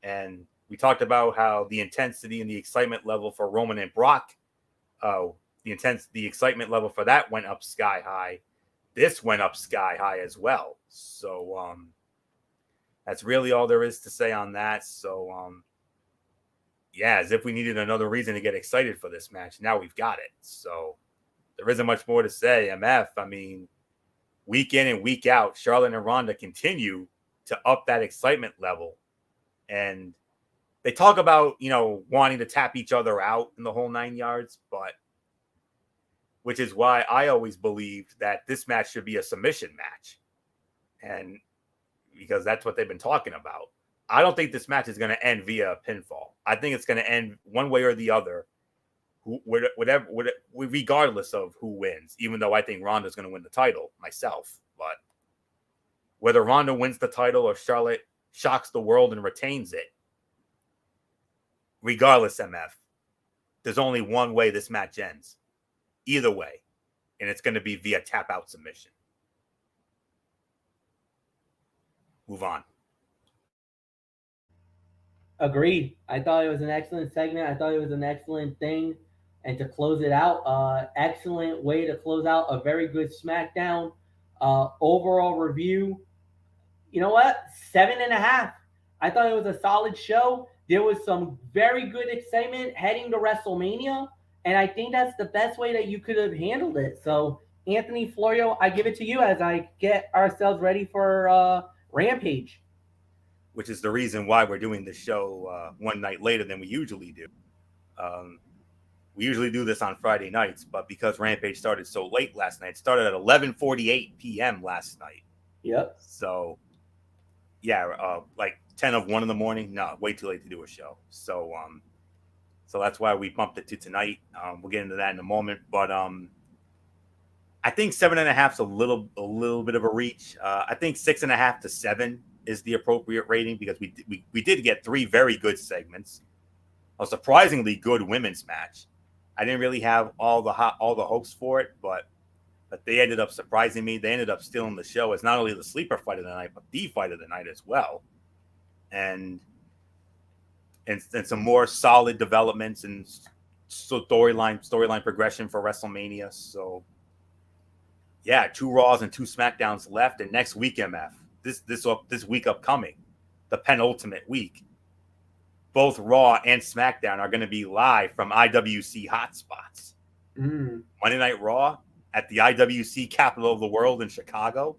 Speaker 2: And we talked about how the intensity and the excitement level for Roman and Brock, the excitement level for that went up sky high. This went up sky high as well. So that's really all there is to say on that. So yeah, as if we needed another reason to get excited for this match. Now we've got it. So there isn't much more to say. MF, I mean, week in and week out, Charlotte and Ronda continue to up that excitement level. And they talk about, wanting to tap each other out in the whole 9 yards, but which is why I always believed that this match should be a submission match. And because that's what they've been talking about. I don't think this match is going to end via a pinfall. I think it's going to end one way or the other regardless of who wins, even though I think Ronda's going to win the title myself. But whether Ronda wins the title or Charlotte shocks the world and retains it, regardless, MF, there's only one way this match ends. Either way. And it's going to be via tap-out submission. Move on.
Speaker 1: Agreed. I thought it was an excellent segment. I thought it was an excellent thing. And to close it out, excellent way to close out a very good SmackDown. Overall review, you know what? 7.5. I thought it was a solid show. There was some very good excitement heading to WrestleMania. And I think that's the best way that you could have handled it. So, Anthony Florio, I give it to you as I get ourselves ready for Rampage.
Speaker 2: Which is the reason why we're doing this show one night later than we usually do. We usually do this on Friday nights, but because Rampage started so late last night, it started at 11:48 p.m. last night.
Speaker 1: Yep.
Speaker 2: So, yeah, like 10 of 1 in the morning. No, way too late to do a show. So that's why we bumped it to tonight. We'll get into that in a moment. But I think 7.5 is a little bit of a reach. I think 6.5 to 7 is the appropriate rating because we did get 3 very good segments. A surprisingly good women's match. I didn't really have all the hopes for it, but they ended up surprising me. They ended up stealing the show as not only the sleeper fight of the night, but the fight of the night as well. And some more solid developments and storyline progression for WrestleMania. So yeah, 2 Raws and 2 SmackDowns left, and next week, MF, this week upcoming, the penultimate week, both Raw and SmackDown are going to be live from IWC hotspots. Monday Night Raw at the IWC capital of the world in Chicago,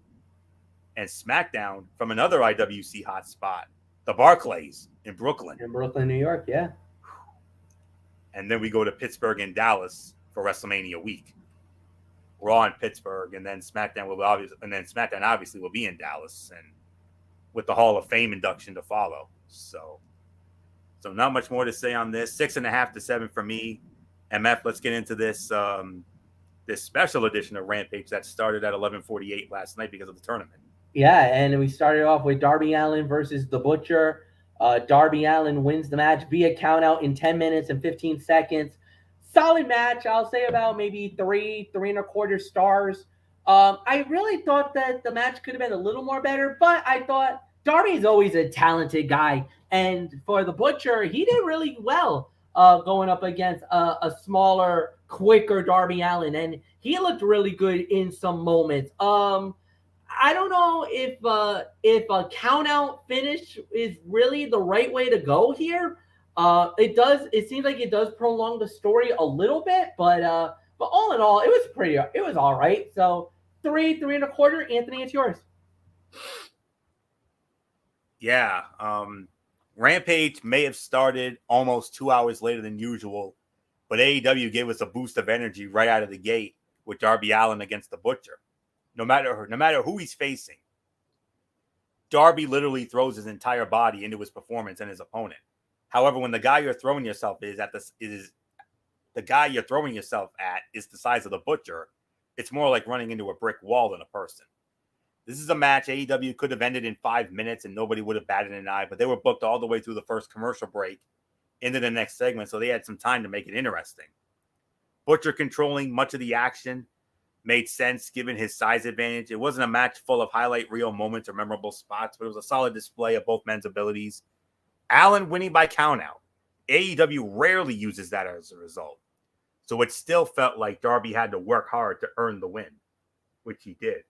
Speaker 2: and SmackDown from another IWC hotspot, the Barclays in Brooklyn.
Speaker 1: In Brooklyn, New York, yeah.
Speaker 2: And then we go to Pittsburgh and Dallas for WrestleMania week. Raw in Pittsburgh, and then SmackDown obviously will be in Dallas, and with the Hall of Fame induction to follow. So not much more to say on this. 6.5 to 7 for me. MF, let's get into this this special edition of Rampage that started at 11:48 last night because of the tournament.
Speaker 1: Yeah, and we started off with Darby Allen versus The Butcher. Darby Allen wins the match via countout in 10 minutes and 15 seconds. Solid match. I'll say about maybe 3.25 stars. I really thought that the match could have been a little more better, but I thought Darby's always a talented guy. And for The Butcher, he did really well going up against a smaller, quicker Darby Allen. And he looked really good in some moments. I don't know if a count out finish is really the right way to go here. It seems like it does prolong the story a little bit, but all in all, it was all right. So 3.25. Anthony, it's yours.
Speaker 2: Yeah. Rampage may have started almost 2 hours later than usual, but AEW gave us a boost of energy right out of the gate with Darby Allen against The Butcher. No matter who he's facing, Darby literally throws his entire body into his performance and his opponent. However, when the guy you're throwing yourself at is the size of The Butcher, it's more like running into a brick wall than a person. This is a match AEW could have ended in 5 minutes and nobody would have batted an eye, but they were booked all the way through the first commercial break into the next segment, so they had some time to make it interesting. Butcher controlling much of the action made sense given his size advantage. It wasn't a match full of highlight reel moments or memorable spots, but it was a solid display of both men's abilities. Allen winning by countout. AEW rarely uses that as a result. So it still felt like Darby had to work hard to earn the win, which he did.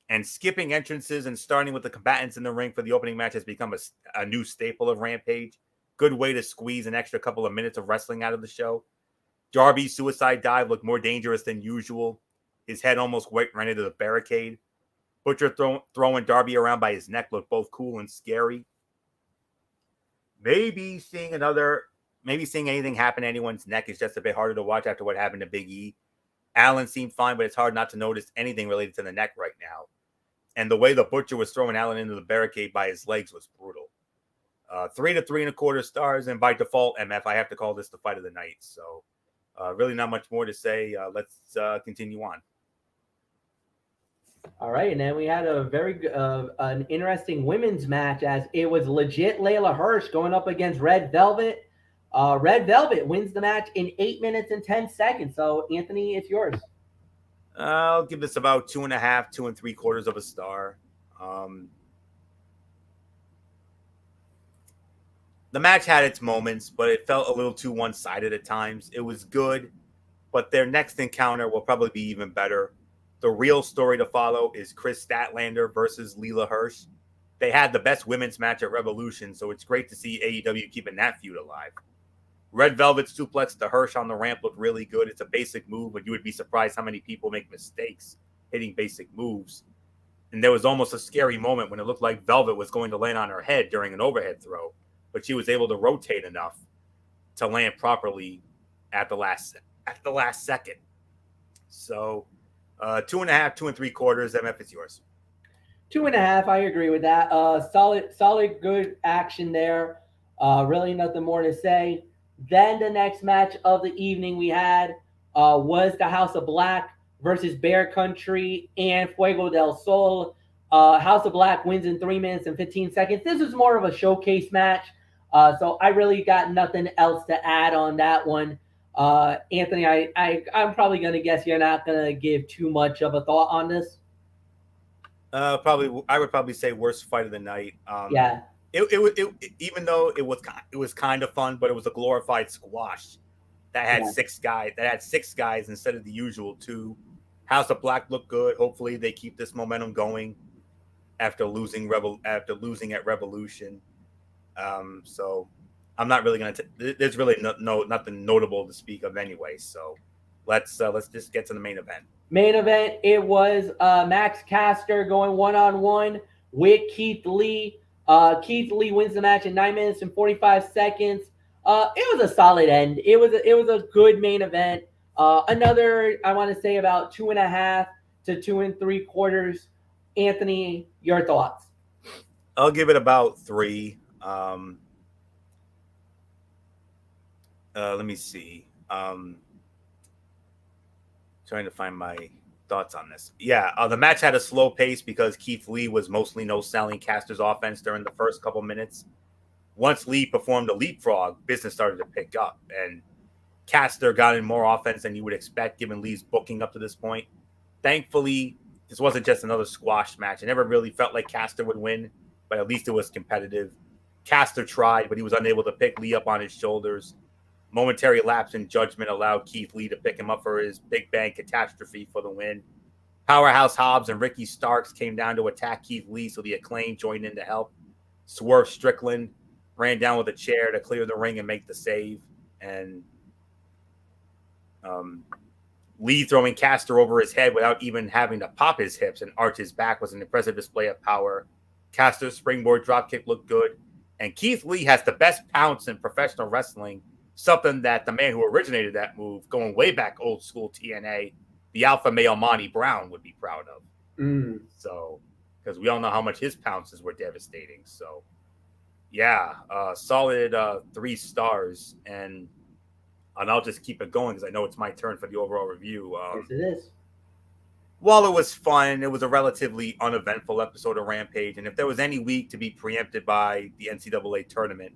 Speaker 2: And skipping entrances and starting with the combatants in the ring for the opening match has become a new staple of Rampage. Good way to squeeze an extra couple of minutes of wrestling out of the show. Darby's suicide dive looked more dangerous than usual. His head almost ran into the barricade. Butcher throwing Darby around by his neck looked both cool and scary. Maybe seeing anything happen to anyone's neck is just a bit harder to watch after what happened to Big E. Allen seemed fine, but it's hard not to notice anything related to the neck right now. And the way the Butcher was throwing Allen into the barricade by his legs was brutal. 3 to 3.25 stars, and by default, MF, I have to call this the fight of the night. So Really not much more to say. Let's continue on.
Speaker 1: All right, and then we had a very an interesting women's match as it was legit Leela Hearst going up against Red Velvet. Red Velvet wins the match in 8 minutes and 10 seconds. So, Anthony, it's yours.
Speaker 2: I'll give this about 2.5, 2 3/4 of a star. The match had its moments, but it felt a little too one-sided at times. It was good, but their next encounter will probably be even better. The real story to follow is Chris Statlander versus Leela Hearst. They had the best women's match at Revolution, so it's great to see AEW keeping that feud alive. Red Velvet suplex to Hearst on the ramp looked really good. It's a basic move, but you would be surprised how many people make mistakes hitting basic moves. And there was almost a scary moment when it looked like Velvet was going to land on her head during an overhead throw, but she was able to rotate enough to land properly at the last second. So 2.5, 2 3/4. MF, it's yours.
Speaker 1: 2.5. I agree with that. Solid, good action there. Really nothing more to say. Then the next match of the evening we had was the House of Black versus Bear Country and Fuego del Sol. House of Black wins in 3 minutes and 15 seconds. This is more of a showcase match. So I really got nothing else to add on that one. Anthony, I'm probably going to guess you're not going to give too much of a thought on this.
Speaker 2: I would probably say worst fight of the night.
Speaker 1: Yeah.
Speaker 2: It even though it was kind of fun, but it was a glorified squash that had 6 guys. That had 6 guys instead of the usual 2. House of Black looked good. Hopefully, they keep this momentum going after losing at Revolution. So I'm not really there's really nothing notable to speak of anyway. So let's just get to the main event.
Speaker 1: Main event. It was Max Caster going 1-on-1 with Keith Lee. Keith Lee wins the match in 9 minutes and 45 seconds. It was a solid end. It was a good main event. Another, I want to say about 2.5 to 2 3/4. Anthony, your thoughts?
Speaker 2: I'll give it about 3. Let me see. Trying to find my thoughts on this. Yeah, the match had a slow pace because Keith Lee was mostly no-selling Caster's offense during the first couple minutes. Once Lee performed a leapfrog, business started to pick up, and Caster got in more offense than you would expect given Lee's booking up to this point. Thankfully, this wasn't just another squash match. It never really felt like Caster would win, but at least it was competitive. Caster tried, but he was unable to pick Lee up on his shoulders. Momentary lapse in judgment allowed Keith Lee to pick him up for his Big Bang Catastrophe for the win. Powerhouse Hobbs and Ricky Starks came down to attack Keith Lee, so the Acclaim joined in to help. Swerve Strickland ran down with a chair to clear the ring and make the save. And Lee throwing Caster over his head without even having to pop his hips and arch his back was an impressive display of power. Caster's springboard dropkick looked good. And Keith Lee has the best pounce in professional wrestling, something that the man who originated that move, going way back old school TNA, the alpha male Monty Brown, would be proud of. So, because we all know how much his pounces were devastating. So, yeah, solid 3 stars. And I'll just keep it going because I know it's my turn for the overall review.
Speaker 1: Yes, it is.
Speaker 2: While it was fun, it was a relatively uneventful episode of Rampage. And if there was any week to be preempted by the NCAA tournament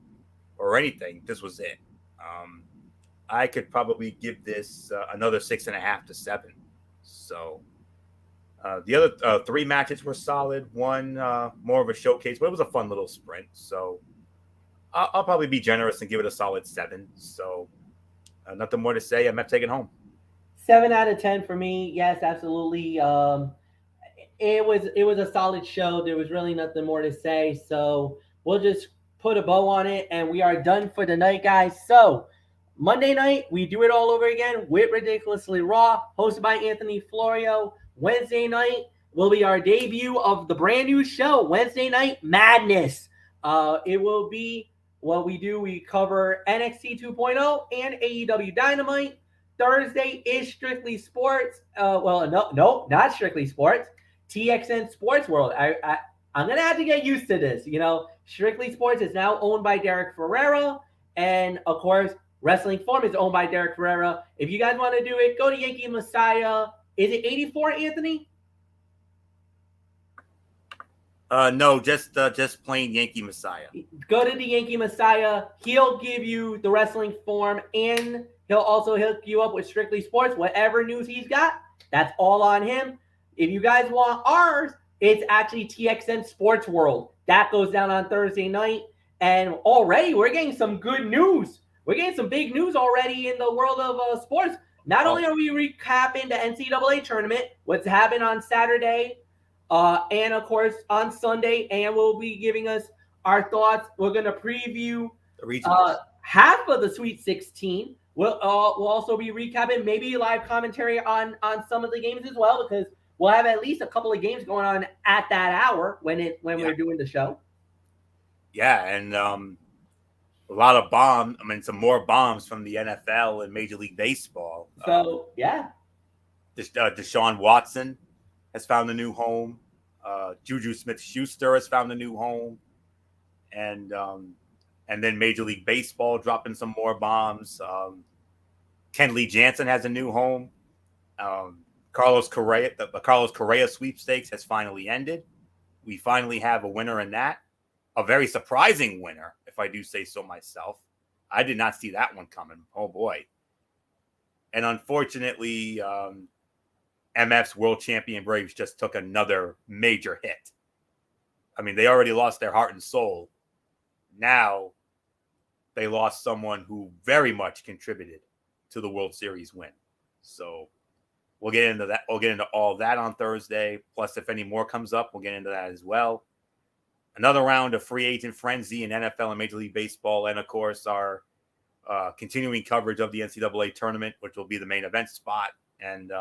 Speaker 2: or anything, this was it. I could probably give this another 6.5 to 7. So the other 3 matches were solid. One more of a showcase, but it was a fun little sprint. So I'll probably be generous and give it a solid 7. So nothing more to say. I'm not taking home.
Speaker 1: 7 out of 10 for me. Yes, absolutely. It was a solid show. There was really nothing more to say. So we'll just put a bow on it, and we are done for the night, guys. So Monday night, we do it all over again with Ridiculously Raw, hosted by Anthony Florio. Wednesday night will be our debut of the brand new show, Wednesday Night Madness. It will be what we do. We cover NXT 2.0 and AEW Dynamite. Thursday is Strictly Sports. No, not Strictly Sports. TXN Sports World. I'm going to have to get used to this. Strictly Sports is now owned by Derek Ferrera. And, of course, Wrestling Forum is owned by Derek Ferreira. If you guys want to do it, go to Yankee Messiah. Is it 84, Anthony?
Speaker 2: No, just plain Yankee Messiah.
Speaker 1: Go to the Yankee Messiah. He'll give you the Wrestling Forum, and he'll also hook you up with Strictly Sports. Whatever news he's got, that's all on him. If you guys want ours, it's actually TXN Sports World. That goes down on Thursday night. And already we're getting some good news. We're getting some big news already in the world of sports. Not only are we recapping the NCAA tournament, what's happened on Saturday, and of course on Sunday, and we'll be giving us our thoughts. We're going to preview half of the Sweet 16. We'll also be recapping maybe live commentary on some of the games as well, because we'll have at least a couple of games going on at that hour when we're doing the show. Yeah,
Speaker 2: and a lot of some more bombs from the NFL and Major League Baseball.
Speaker 1: So,
Speaker 2: Deshaun Watson has found a new home. Juju Smith-Schuster has found a new home. And then Major League Baseball dropping some more bombs. Kenley Jansen has a new home. Carlos Correa, the Carlos Correa sweepstakes has finally ended. We finally have a winner in that. A very surprising winner, if I do say so myself. I did not see that one coming. Oh, boy. And unfortunately, MF's world champion Braves just took another major hit. I mean, they already lost their heart and soul. Now they lost someone who very much contributed to the World Series win. So we'll get into that. We'll get into all that on Thursday. Plus, if any more comes up, we'll get into that as well. Another round of free agent frenzy in NFL and Major League Baseball. And, of course, our continuing coverage of the NCAA tournament, which will be the main event spot. And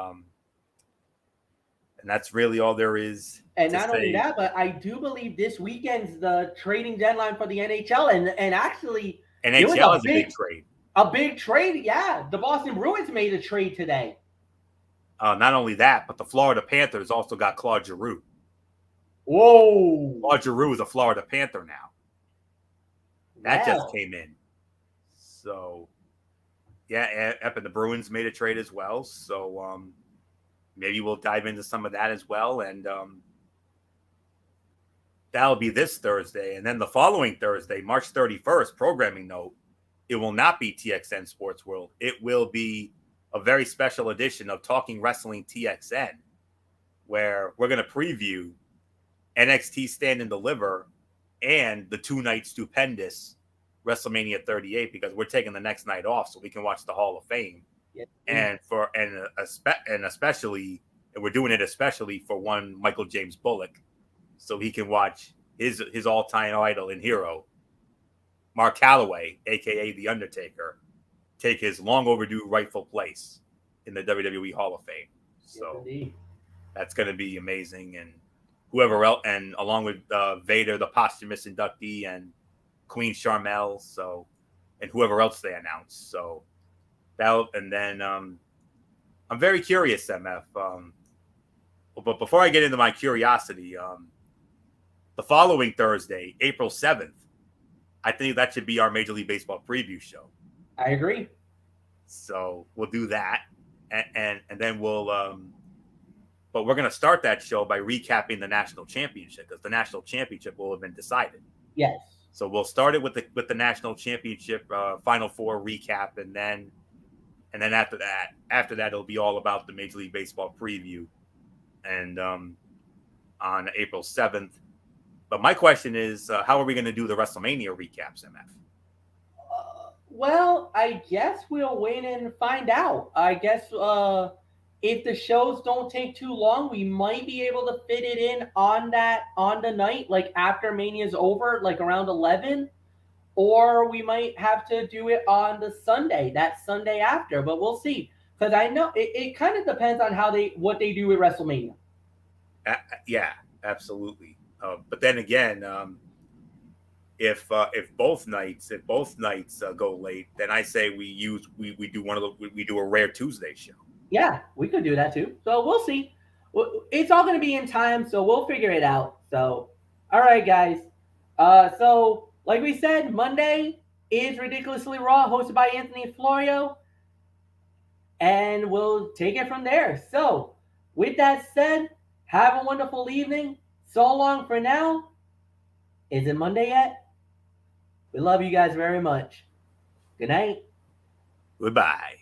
Speaker 2: that's really all there is.
Speaker 1: And not only that, but I do believe this weekend's the trading deadline for the NHL. And actually,
Speaker 2: NHL is a big trade.
Speaker 1: A big trade, yeah. The Boston Bruins made a trade today.
Speaker 2: Not only that, but the Florida Panthers also got Claude Giroux.
Speaker 1: Whoa.
Speaker 2: Claude Giroux is a Florida Panther now. That just came in. So, yeah, and the Bruins made a trade as well. So, maybe we'll dive into some of that as well. And that'll be this Thursday. And then the following Thursday, March 31st, programming note, it will not be TXN Sports World. It will be a very special edition of Talking Wrestling TXN, where we're going to preview NXT Stand and Deliver and the two-night stupendous WrestleMania 38, because we're taking the next night off so we can watch the Hall of Fame. And especially we're doing it especially for one Michael James Bullock, so he can watch his all-time idol and hero, Mark Calloway, aka The Undertaker, take his long overdue rightful place in the WWE Hall of Fame. So that's going to be amazing. And whoever else, and along with Vader, the posthumous inductee, and Queen Sharmell, and whoever else they announced. So and then I'm very curious, MF. But before I get into my curiosity, the following Thursday, April 7th, I think that should be our Major League Baseball preview show.
Speaker 1: I agree.
Speaker 2: So we'll do that, and then we'll. But we're going to start that show by recapping the national championship, because the national championship will have been decided.
Speaker 1: Yes.
Speaker 2: So we'll start it with the national championship Final Four recap, and then after that it'll be all about the Major League Baseball preview, and on April 7th. But my question is, how are we going to do the WrestleMania recaps, MF?
Speaker 1: Well, I guess we'll wait and find out. I guess if the shows don't take too long, we might be able to fit it in on the night, like after Mania's over, like around 11. Or we might have to do it on the Sunday, that Sunday after. But we'll see. Because I know it kind of depends on what they do with WrestleMania.
Speaker 2: Yeah, absolutely. But then again, if both nights go late, then I say we do a rare Tuesday show.
Speaker 1: Yeah, we could do that too. So we'll see. It's all going to be in time, so we'll figure it out. So, all right, guys. So like we said, Monday is Ridiculously Raw, hosted by Anthony Florio. And we'll take it from there. So, with that said, have a wonderful evening. So long for now. Is it Monday yet? We love you guys very much. Good night.
Speaker 2: Goodbye.